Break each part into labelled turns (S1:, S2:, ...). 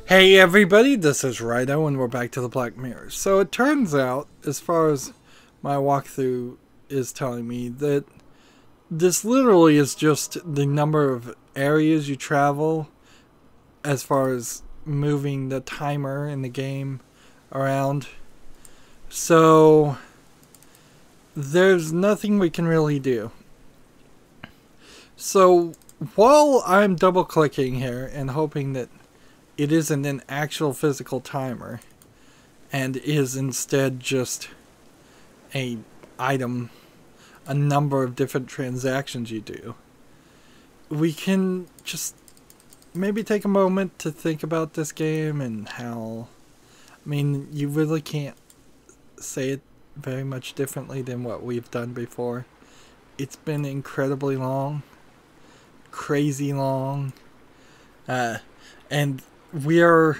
S1: Hey everybody, this is Rydo and we're back to the Black Mirror. So it turns out, as far as my walkthrough is telling me, that this literally is just the number of areas you travel as far as moving the timer in the game around. So there's nothing we can really do. So while I'm double clicking here and hoping that it isn't an actual physical timer and is instead just a item, a number of different transactions you do, we can just maybe take a moment to think about this game and how, I mean, you really can't say it very much differently than what we've done before. It's been incredibly long, crazy long, and we are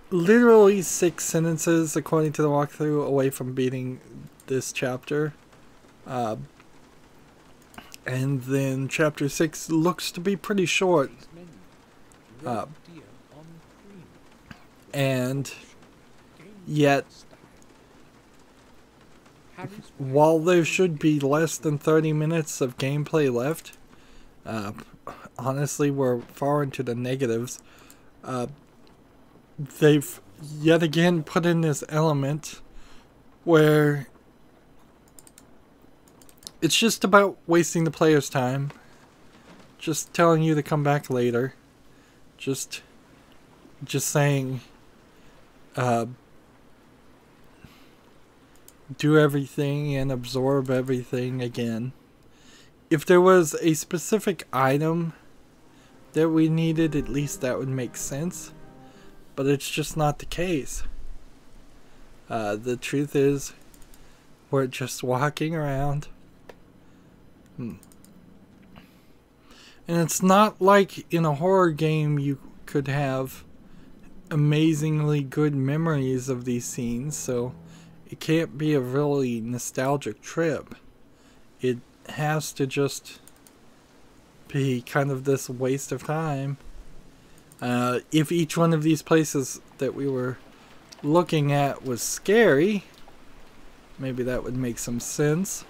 S1: literally 6 sentences, according to the walkthrough, away from beating this chapter. And then chapter 6 looks to be pretty short. And yet, while there should be less than 30 minutes of gameplay left, honestly, we're far into the negatives. They've yet again put in this element where it's just about wasting the player's time, just telling you to come back later, just saying, do everything and absorb everything again. If there was a specific item that we needed, at least that would make sense. But it's just not the case. The truth is, we're just walking around. And it's not like in a horror game you could have amazingly good memories of these scenes, so it can't be a really nostalgic trip. It has to just be kind of this waste of time. If each one of these places that we were looking at was scary, maybe that would make some sense.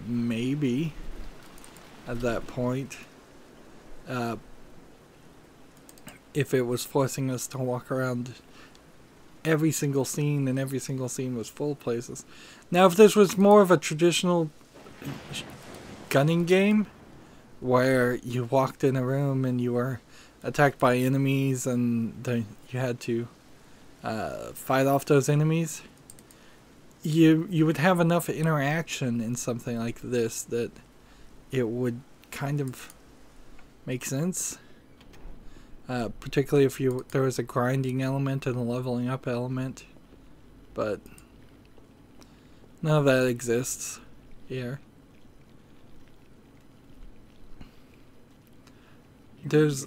S1: Maybe at that point, if it was forcing us to walk around every single scene and every single scene was full places. Now, if this was more of a traditional gunning game where you walked in a room and you were attacked by enemies and you had to fight off those enemies, you would have enough interaction in something like this that it would kind of make sense. Particularly if there was a grinding element and a leveling up element, but none of that exists here. There's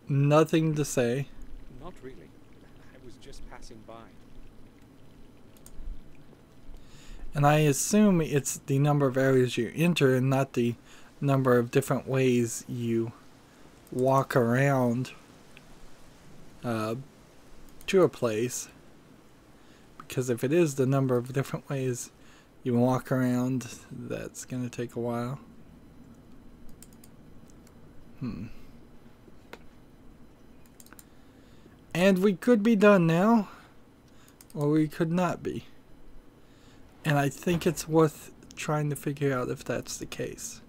S1: nothing to say.
S2: Not really. I was just passing by.
S1: And I assume it's the number of areas you enter and not the number of different ways you walk around to a place. Because if it is the number of different ways you walk around, that's going to take a while. And we could be done now, or we could not be. And I think it's worth trying to figure out if that's the case.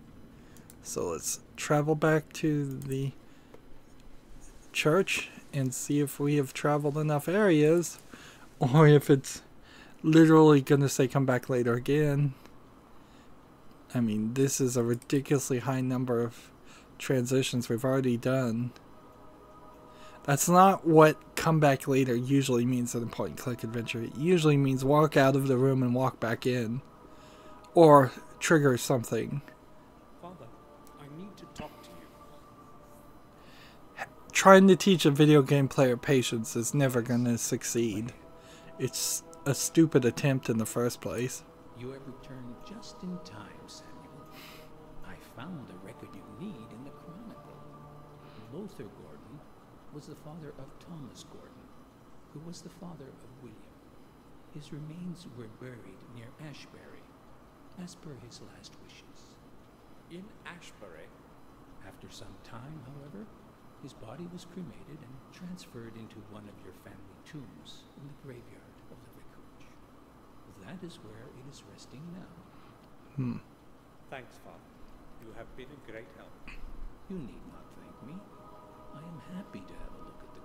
S1: So let's travel back to the church and see if we have traveled enough areas, or if it's literally going to say come back later again. I mean, this is a ridiculously high number of transitions we've already done. That's not what come back later usually means in a point-and-click adventure. It usually means walk out of the room and walk back in. Or trigger something.
S2: Father, I need to talk to you.
S1: Trying to teach a video game player patience is never going to succeed. It's a stupid attempt in the first place.
S3: You have returned just in time, Samuel. I found the record you need in the Chronicle. Lothar Gordon, was the father of Thomas Gordon, who was the father of William. His remains were buried near Ashbury, as per his last wishes.
S2: In Ashbury?
S3: After some time, however, his body was cremated and transferred into one of your family tombs in the graveyard of the vicarage. That is where it is resting now.
S2: Thanks, Father. You have been a great help.
S3: You need not thank me. I am happy to have a look at the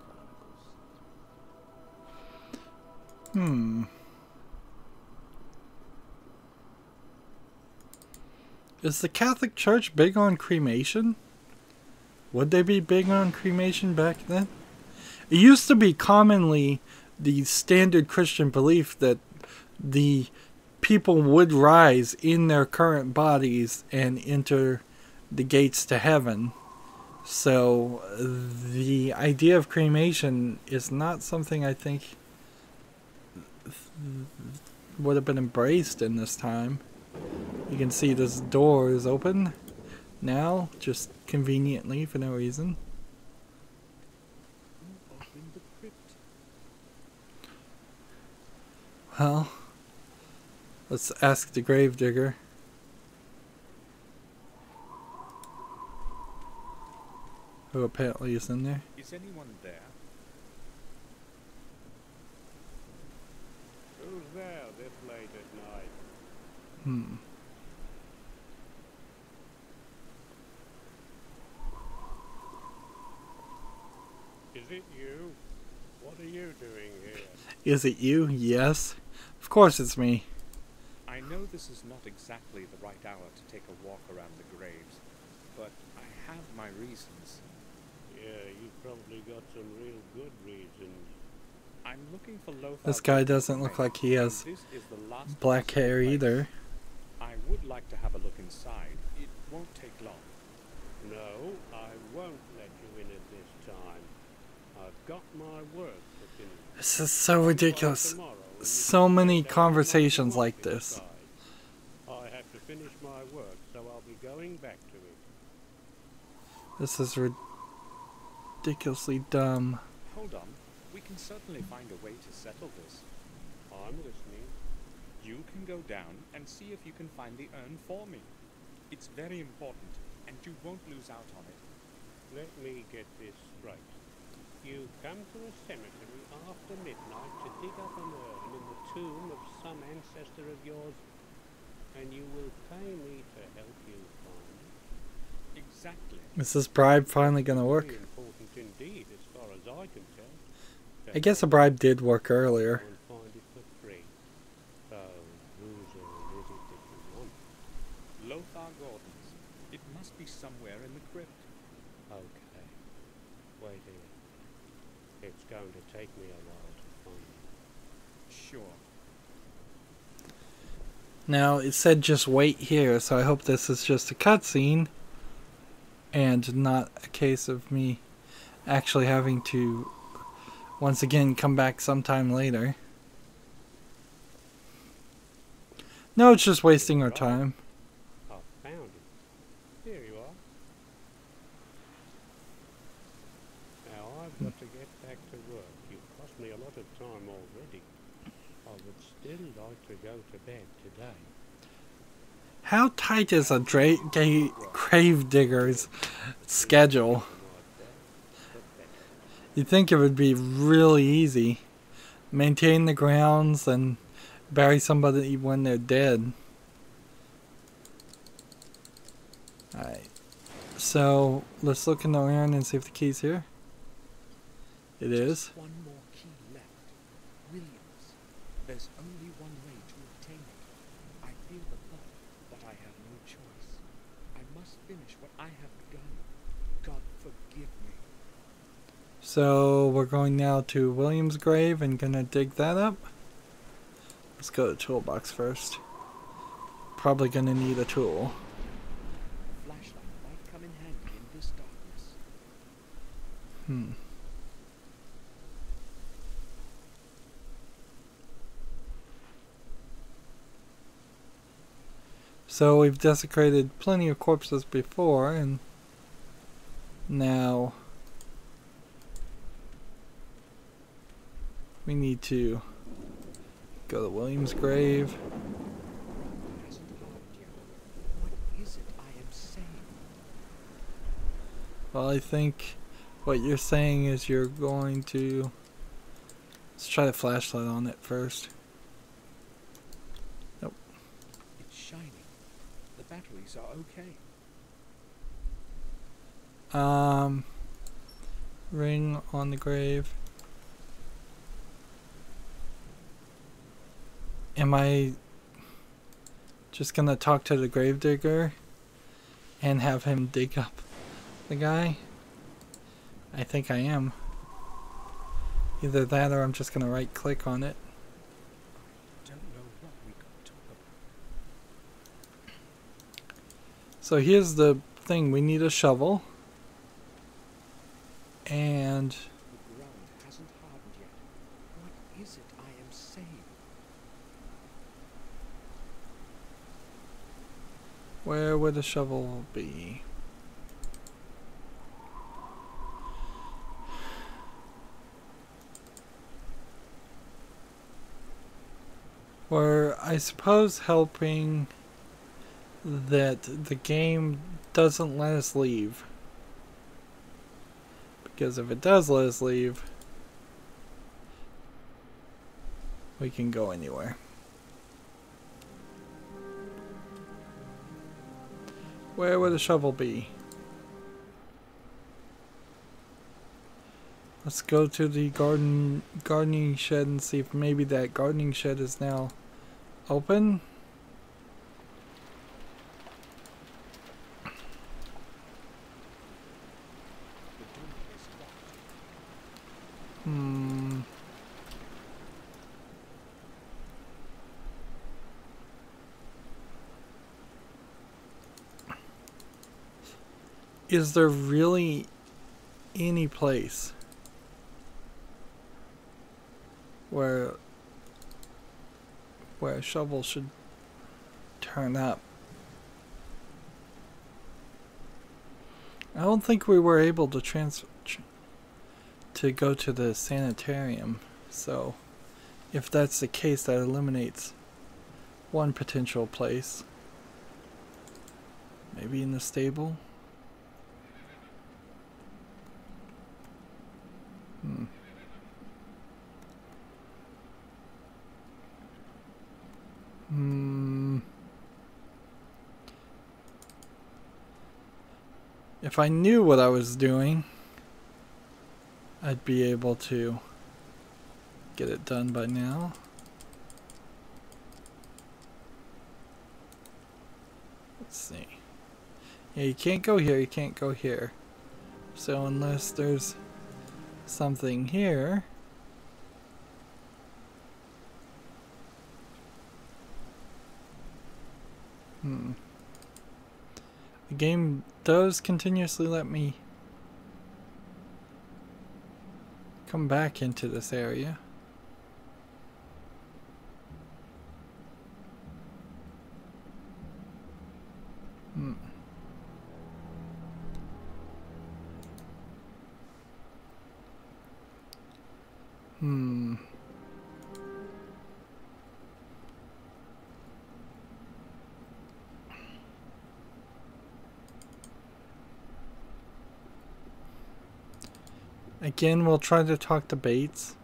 S3: chronicles.
S1: Is the Catholic Church big on cremation? Would they be big on cremation back then? It used to be commonly the standard Christian belief that the people would rise in their current bodies and enter the gates to heaven. So the idea of cremation is not something I think would have been embraced in this time. You can see this door is open now, just conveniently for no reason.
S2: Who opened the crypt?
S1: Well, let's ask the gravedigger. Who apparently is in there.
S2: Is anyone there?
S4: Who's there this late at night? Is it you? What are you doing here?
S1: Is it you? Yes. Of course it's me.
S2: I know this is not exactly the right hour to take a walk around the graves, but I have my reasons.
S4: Yeah, you've probably got some real good reasons.
S2: I'm looking for Lothar.
S1: This guy doesn't look like he has
S2: This is the last
S1: black hair
S2: place.
S1: either.
S2: I would like to have a look inside. It won't take long.
S4: No, I won't let you in at this time. I've got my work to finish.
S1: This is so ridiculous.
S4: Tomorrow, and
S1: So
S4: you
S1: many
S4: can stay
S1: conversations
S4: down
S1: like
S4: and
S1: this.
S4: inside. I have to finish my work, so I'll be going back to it.
S1: This is ridiculously dumb.
S2: Hold on. We can certainly find a way to settle this.
S4: I'm listening.
S2: You can go down and see if you can find the urn for me. It's very important, and you won't lose out on it.
S4: Let me get this straight. You come to a cemetery after midnight to dig up an urn in the tomb of some ancestor of yours, and you will pay me to help you find it.
S2: Exactly.
S1: Is this bribe finally gonna
S4: Very
S1: work?
S4: important indeed, as far as I can tell.
S1: I guess a bribe did work earlier.
S4: And find it for free. So, whose urn is it that you want?
S2: Lothar Gordon's. It must be somewhere in the crypt.
S4: Okay. Wait here. It's going to take me a while to find it.
S2: Sure.
S1: Now, it said just wait here, so I hope this is just a cutscene and not a case of me actually having to once again come back sometime later. No, it's just wasting our time.
S4: I found it. Here you are. Now I've got to get back to work. You've cost me a lot of time already. I would still like to go to bed today.
S1: How tight is a grave digger's schedule? You'd think it would be really easy. Maintain the grounds and bury somebody when they're dead. Alright. So, let's look in the urn and see if the key's here. It is.
S2: One more key left. Williams. There's only one way to obtain it. I feel the pull, but I have no choice. I must finish what I have begun. God forgive me.
S1: So, we're going now to William's grave and gonna dig that up. Let's go to toolbox first. Probably gonna need a tool.
S2: Flashlight might come in handy in this darkness.
S1: So we've desecrated plenty of corpses before, and now We need to go to William's grave.
S2: Hasn't hardened yet. What is it I am saying?
S1: Well, I think what you're saying is you're going to... Let's try the flashlight on it first. Nope.
S2: It's shining. The batteries are okay.
S1: Ring on the grave. Am I just gonna talk to the gravedigger and have him dig up the guy? I think I am. Either that or I'm just gonna right click on it.
S2: Don't know what we could talk about.
S1: So here's the thing, we need a shovel. And
S2: The ground hasn't hardened yet. What is it I am saying?
S1: where would a shovel be? We're, I suppose, helping that the game doesn't let us leave. Because if it does let us leave, we can go anywhere. Where would a shovel be? Let's go to the gardening shed and see if maybe that gardening shed is now open. Is there really any place where a shovel should turn up? I don't think we were able to to go to the sanitarium, so if that's the case, that eliminates one potential place. Maybe in the stable? If I knew what I was doing, I'd be able to get it done by now. Let's see. Yeah, you can't go here, you can't go here. So unless there's something here. The game does continuously let me come back into this area. Again, we'll try to talk to Bates.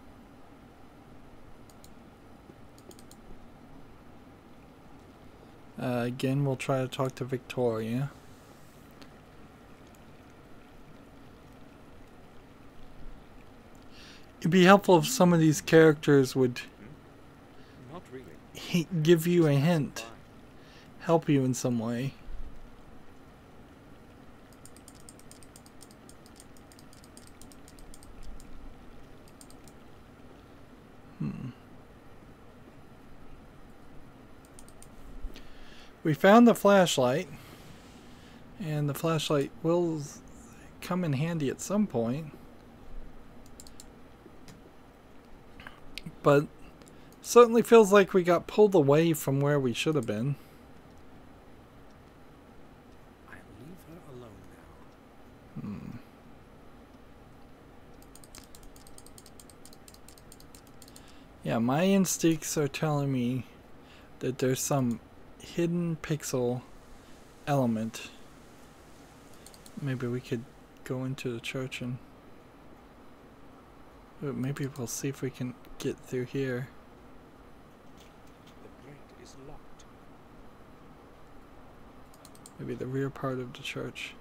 S1: Again, we'll try to talk to Victoria. It'd be helpful if some of these characters would
S2: Not really.
S1: give you a hint, help you in some way. We found the flashlight, and the flashlight will come in handy at some point. But certainly feels like we got pulled away from where we should have been.
S2: I'll leave her alone now.
S1: Yeah, my instincts are telling me that there's some hidden pixel element. Maybe we could go into the church and maybe we'll see if we can get through here.
S2: The grate is locked.
S1: Maybe the rear part of the church.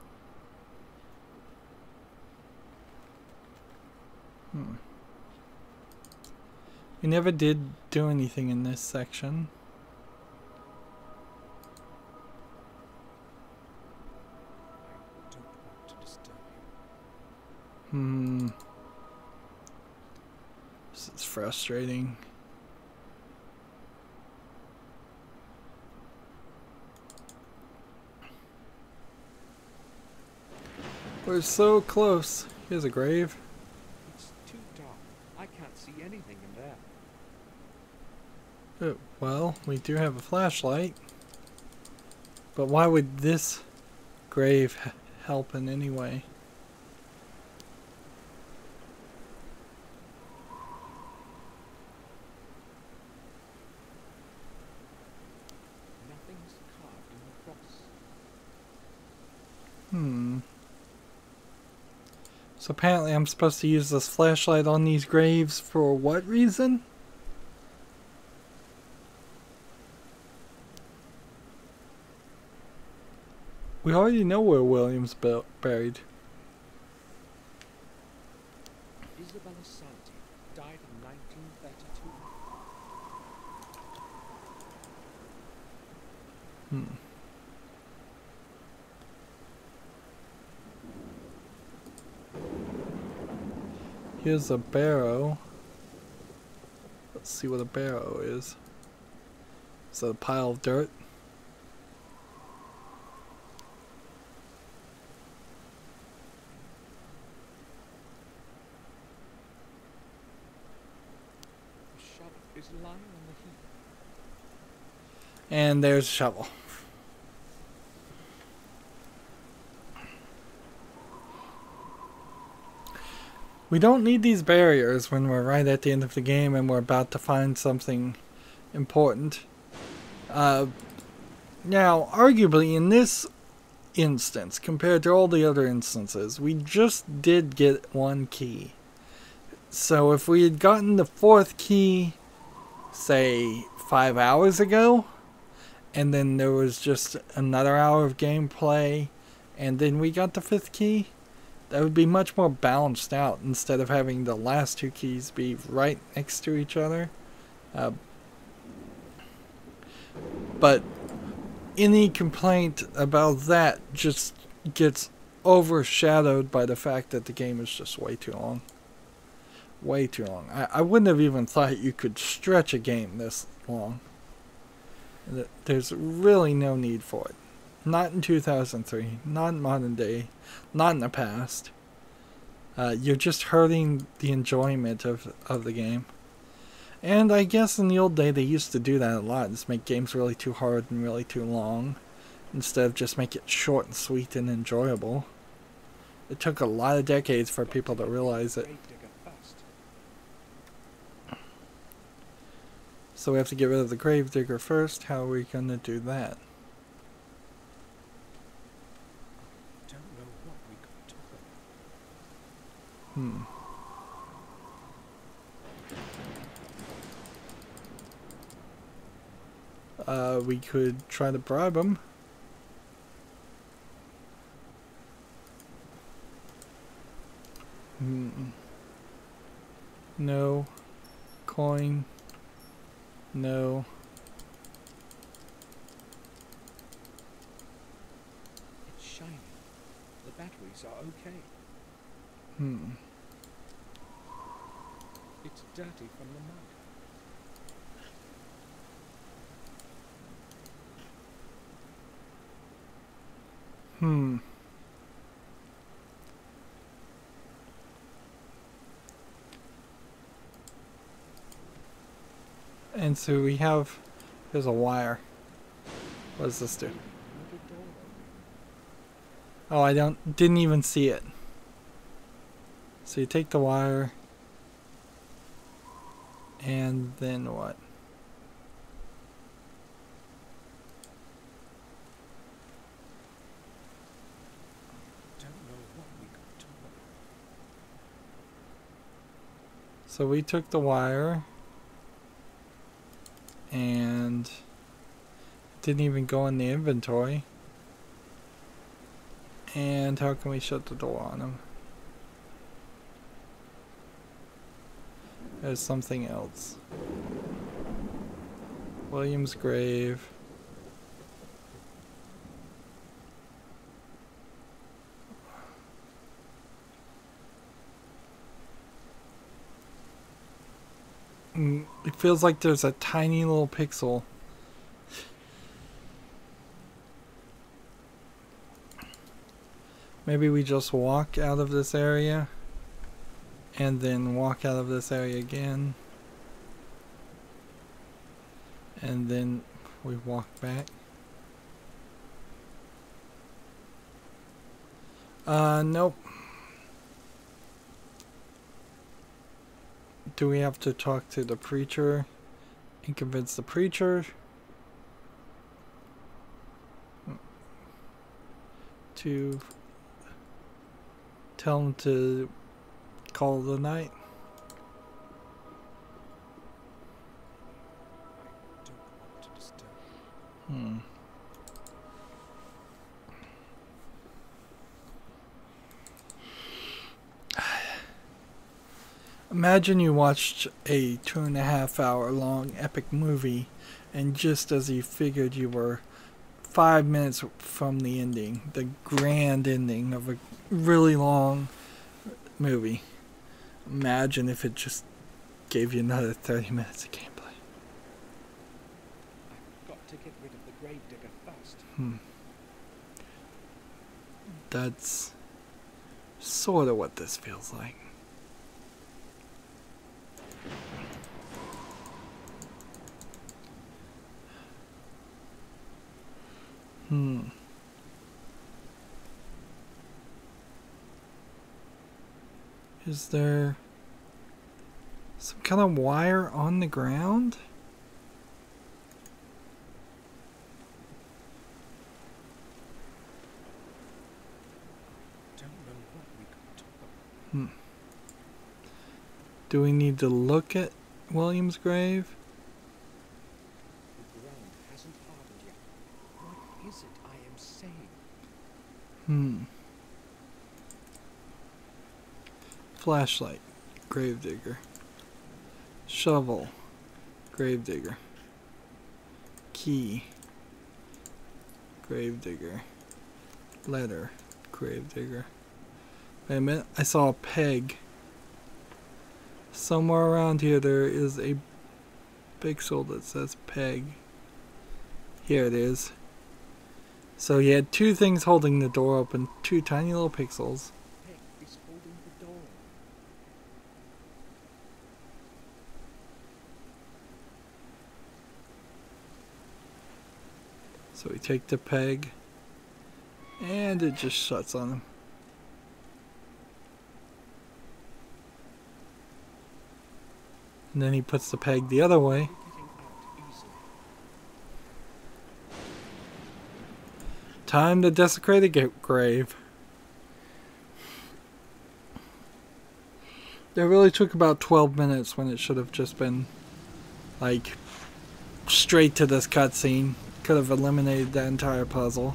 S1: We never did do anything in this section.
S2: I don't want to disturb you.
S1: This is frustrating. We're so close. Here's a grave.
S2: It's too dark. I can't see anything in there.
S1: Well, we do have a flashlight. But why would this grave help in any way?
S2: Nothing's carved in the cross.
S1: So apparently I'm supposed to use this flashlight on these graves for what reason? We already know where William's buried.
S2: Isabella Santi died in 1932.
S1: Here's a barrow. Let's see what a barrow is. Is that a pile of dirt?
S2: The shovel is lying on the heap.
S1: And there's a shovel. We don't need these barriers when we're right at the end of the game and we're about to find something important. Now, arguably in this instance, compared to all the other instances, we just did get one key. So if we had gotten the fourth key, say 5 hours ago, and then there was just another hour of gameplay, and then we got the fifth key, that would be much more balanced out instead of having the last two keys be right next to each other. But any complaint about that just gets overshadowed by the fact that the game is just way too long. Way too long. I wouldn't have even thought you could stretch a game this long. There's really no need for it. Not in 2003, not in modern day, not in the past. You're just hurting the enjoyment of the game. And I guess in the old day they used to do that a lot, just make games really too hard and really too long, instead of just make it short and sweet and enjoyable. It took a lot of decades for people to realize it. So we have to get rid of the gravedigger first. How are we going to do that?
S2: Don't know what we could talk about.
S1: We could try to bribe him. No. Coin. No.
S2: It's shining. The batteries are okay. It's dirty from the mud.
S1: And so we have, there's a wire. What does this do? Oh, I didn't even see it. So you take the wire. And then what?
S2: Don't know what we could talk about.
S1: So we took the wire and didn't even go in the inventory. And how can we shut the door on him? There's something else. William's grave. It feels like there's a tiny little pixel. Maybe we just walk out of this area and then walk out of this area again. And then we walk back. Nope. Do we have to talk to the preacher and convince the preacher to tell him to call the night?
S2: I don't want to disturb.
S1: Imagine you watched a 2.5 hour long epic movie, and just as you figured you were 5 minutes from the ending, the grand ending of a really long movie. Imagine if it just gave you another 30 minutes of gameplay.
S2: I've got to get rid of the gravedigger first.
S1: That's sort of what this feels like. Is there some kind of wire on the ground?
S2: Don't know what we could talk about.
S1: Do we need to look at William's grave?
S2: The ground hasn't hardened yet. What is it I am saying?
S1: Flashlight, gravedigger. Shovel, gravedigger. Key, gravedigger. Letter, gravedigger. Wait a minute, I saw a peg. Somewhere around here there is a pixel that says peg. Here it is. So he had two things holding the door open, two tiny little pixels.
S2: Peg is holding the door.
S1: So we take the peg and it just shuts on him. And then he puts the peg the other way.
S2: Getting out easily.
S1: Time to desecrate a grave. It really took about 12 minutes when it should have just been like straight to this cutscene. Could have eliminated that entire puzzle.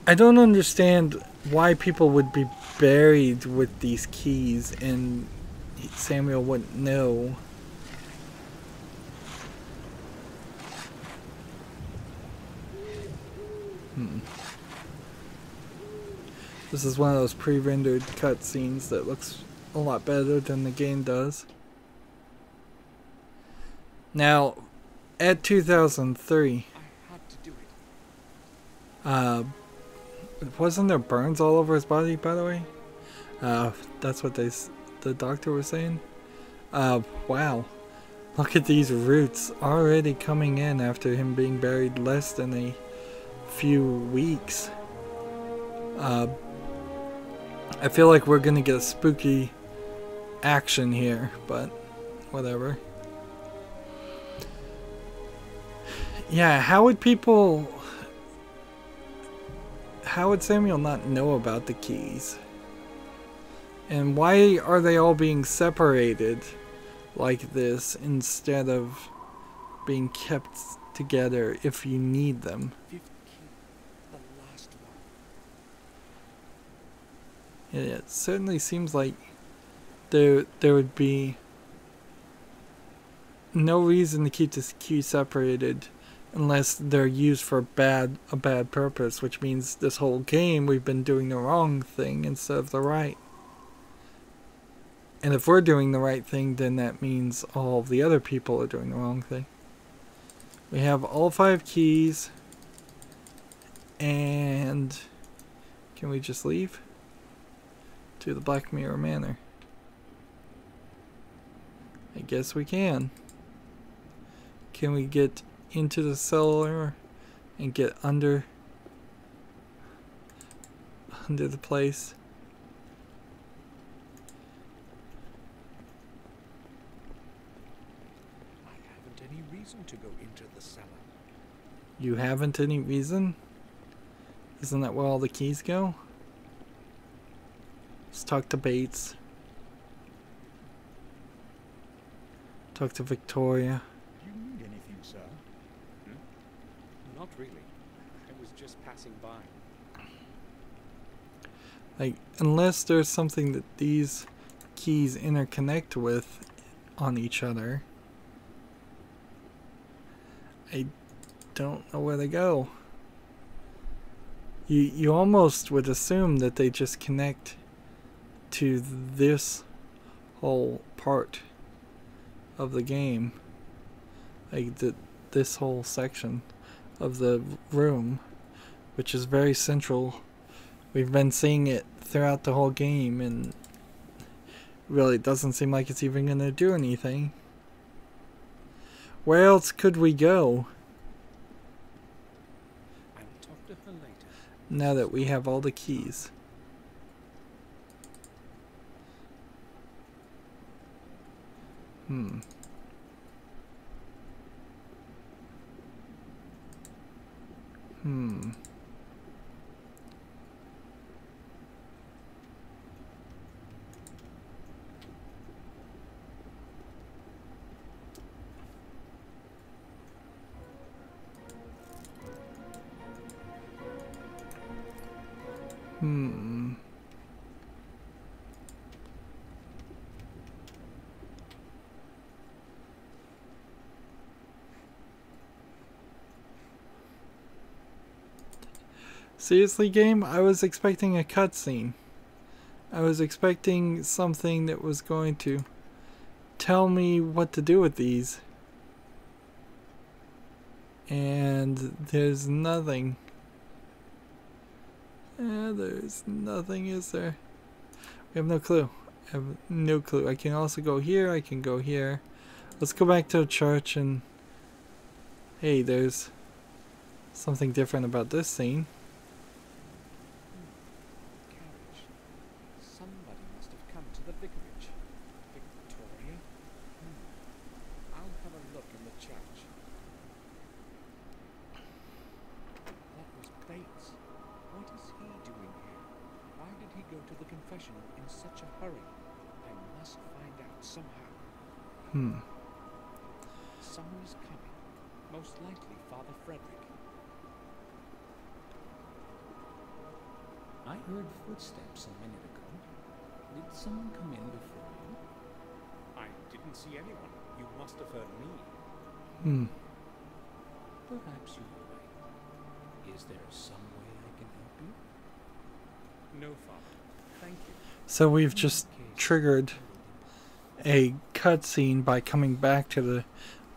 S1: I don't understand why people would be buried with these keys and Samuel wouldn't know. This is one of those pre-rendered cutscenes that looks a lot better than the game does. Now, at 2003,
S2: I had to do it.
S1: wasn't there burns all over his body, by the way? That's what the doctor was saying. Wow. Look at these roots already coming in after him being buried less than a few weeks. I feel like we're gonna get a spooky action here, but whatever. Yeah, how would Samuel not know about the keys? And why are they all being separated like this instead of being kept together if you need them?
S2: Fifth key, the last one.
S1: It certainly seems like there would be no reason to keep this key separated unless they're used for a bad purpose, which means this whole game we've been doing the wrong thing instead of the right. And if we're doing the right thing, then that means all of the other people are doing the wrong thing. We have all 5 keys. And can we just leave? To the Black Mirror Manor. I guess we can. Can we get into the cellar and get under the place?
S2: To go into the cellar.
S1: You haven't any reason? Isn't that where all the keys go? Let's talk to Bates. Talk to Victoria.
S2: Do you need anything, sir? Not really. I was just passing by.
S1: Like, unless there's something that these keys interconnect with on each other, I don't know where they go. You almost would assume that they just connect to this whole part of the game. Like this whole section of the room, which is very central. We've been seeing it throughout the whole game, and really doesn't seem like it's even going to do anything. Where else could we go?
S2: I'll talk to her later.
S1: Now that we have all the keys. Hmm. Seriously, game? I was expecting a cutscene. I was expecting something that was going to tell me what to do with these. And there's nothing. There's nothing, is there? We have no clue. I have no clue. I can also go here. I can go here. Let's go back to the church and... Hey, there's something different about this scene.
S2: Carriage. Somebody must have come to the vicarage. Victoria? I'll have a look in the church. That was Bates. What is he doing here? Why did he go to the confessional in such a hurry? I must find out somehow. Someone is coming. Most likely Father Frederick.
S3: I heard footsteps a minute ago. Did someone come in before you?
S2: I didn't see anyone. You must have heard me.
S3: Perhaps you are right. Is there some way I can help you?
S2: No, Father. Thank you.
S1: So we've just triggered a cutscene by coming back to the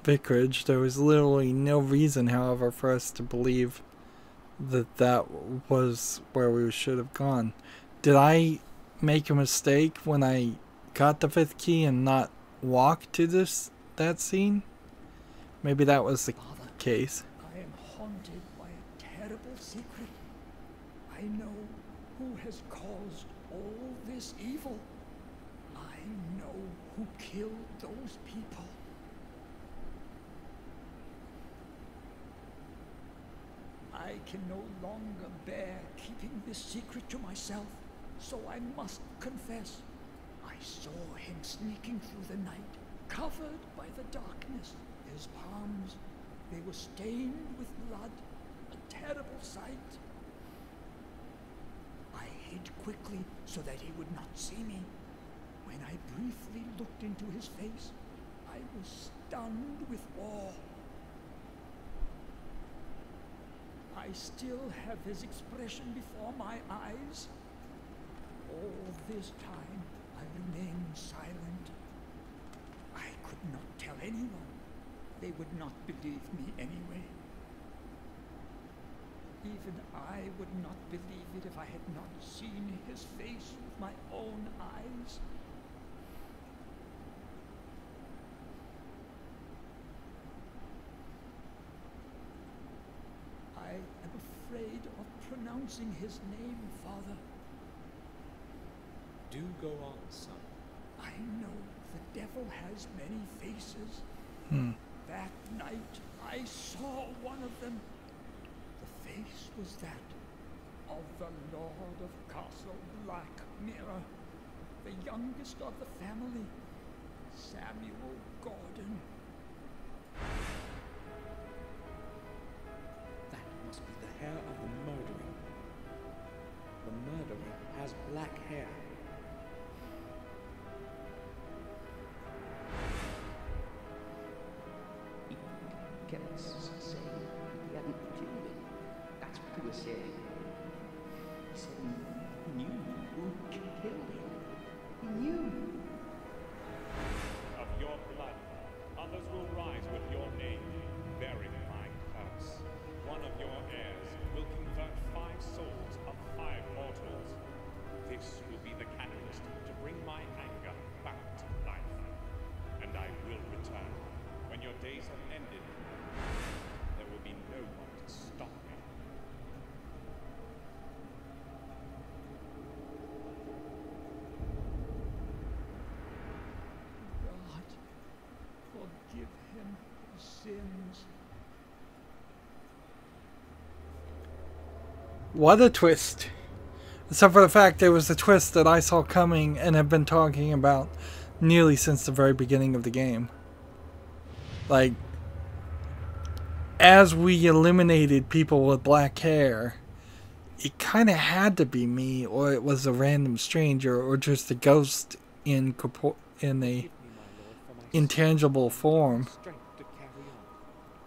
S1: vicarage. There was literally no reason, however, for us to believe that that was where we should have gone. Did I make a mistake when I got the 5th key and not walk to that scene? Maybe that was the case.
S5: I am haunted by a terrible secret. I know who has caused all this evil. I know who killed those people. I can no longer bear keeping this secret to myself, so I must confess. I saw him sneaking through the night, covered by the darkness. His palms, they were stained with blood, a terrible sight. I hid quickly so that he would not see me. When I briefly looked into his face, I was stunned with awe. I still have his expression before my eyes. All this time, I remained silent. I could not tell anyone. They would not believe me anyway. Even I would not believe it if I had not seen his face with my own eyes. I am afraid of pronouncing his name, Father.
S3: Do go on, son.
S5: I know the devil has many faces. That night I saw one of them. The face was that of the Lord of Castle Black Mirror, the youngest of the family, Samuel Gordon.
S2: That must be the hair of the murderer. The murderer has black hair.
S6: He kept saying he hadn't killed him. That's what he was saying. He said he knew who killed him. He knew.
S7: Of your blood, others will rise with your name, bearing my curse. One of your heirs will convert 5 souls of 5 mortals. This will be the catalyst to bring my anger back to life. And I will return. When your days have ended, there will be no one to stop me.
S5: God, forgive him his sins.
S1: What a twist. Except for the fact there was a twist that I saw coming and have been talking about nearly since the very beginning of the game. Like, as we eliminated people with black hair, it kind of had to be me, or it was a random stranger, or just a ghost in a
S2: Give me, my Lord, for my
S1: intangible form.
S2: strength to carry on.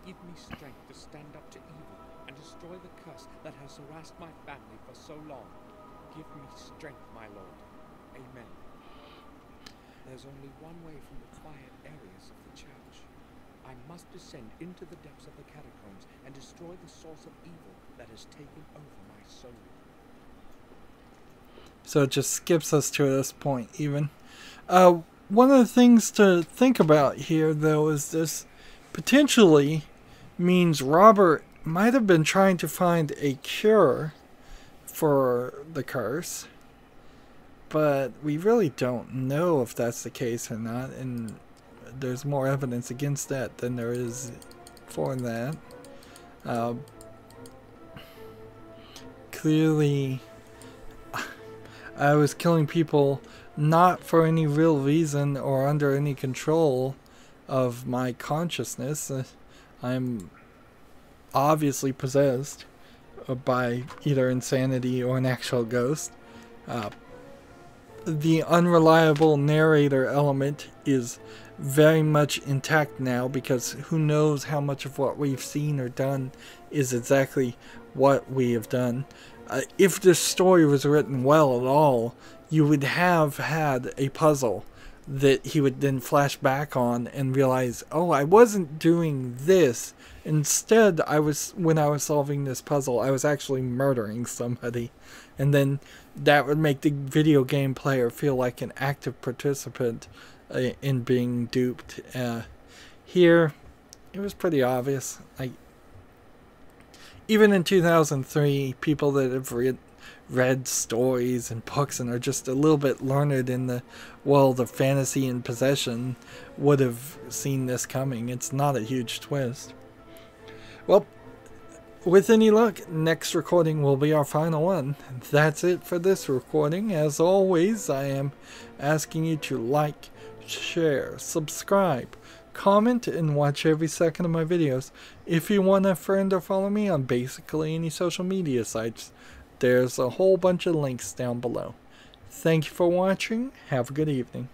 S2: Give me strength to stand up to evil and destroy the curse that has harassed my family for so long. Give me strength, my Lord. Amen. There's only one way from the quiet areas of the church. I must descend into the depths of the catacombs and destroy the source of evil that has taken over my soul.
S1: So it just skips us to this point even. One of the things to think about here, though, is this potentially means Robert might have been trying to find a cure for the curse, but we really don't know if that's the case or not, and there's more evidence against that than there is for that. Clearly, I was killing people not for any real reason or under any control of my consciousness. I'm obviously possessed by either insanity or an actual ghost. The unreliable narrator element is very much intact now, because who knows how much of what we've seen or done is exactly what we have done. If this story was written well at all, you would have had a puzzle that he would then flash back on and realize, oh, I wasn't doing this. Instead, when I was solving this puzzle, I was actually murdering somebody. And then that would make the video game player feel like an active participant in being duped. Here, it was pretty obvious. Even in 2003, people that have read stories and books and are just a little bit learned in the world of fantasy and possession would have seen this coming. It's not a huge twist. Well, with any luck, next recording will be our final one. That's it for this recording. As always, I am asking you to like, share, subscribe, comment, and watch every second of my videos. If you want a friend or follow me on basically any social media sites, there's a whole bunch of links down below. Thank you for watching. Have a good evening.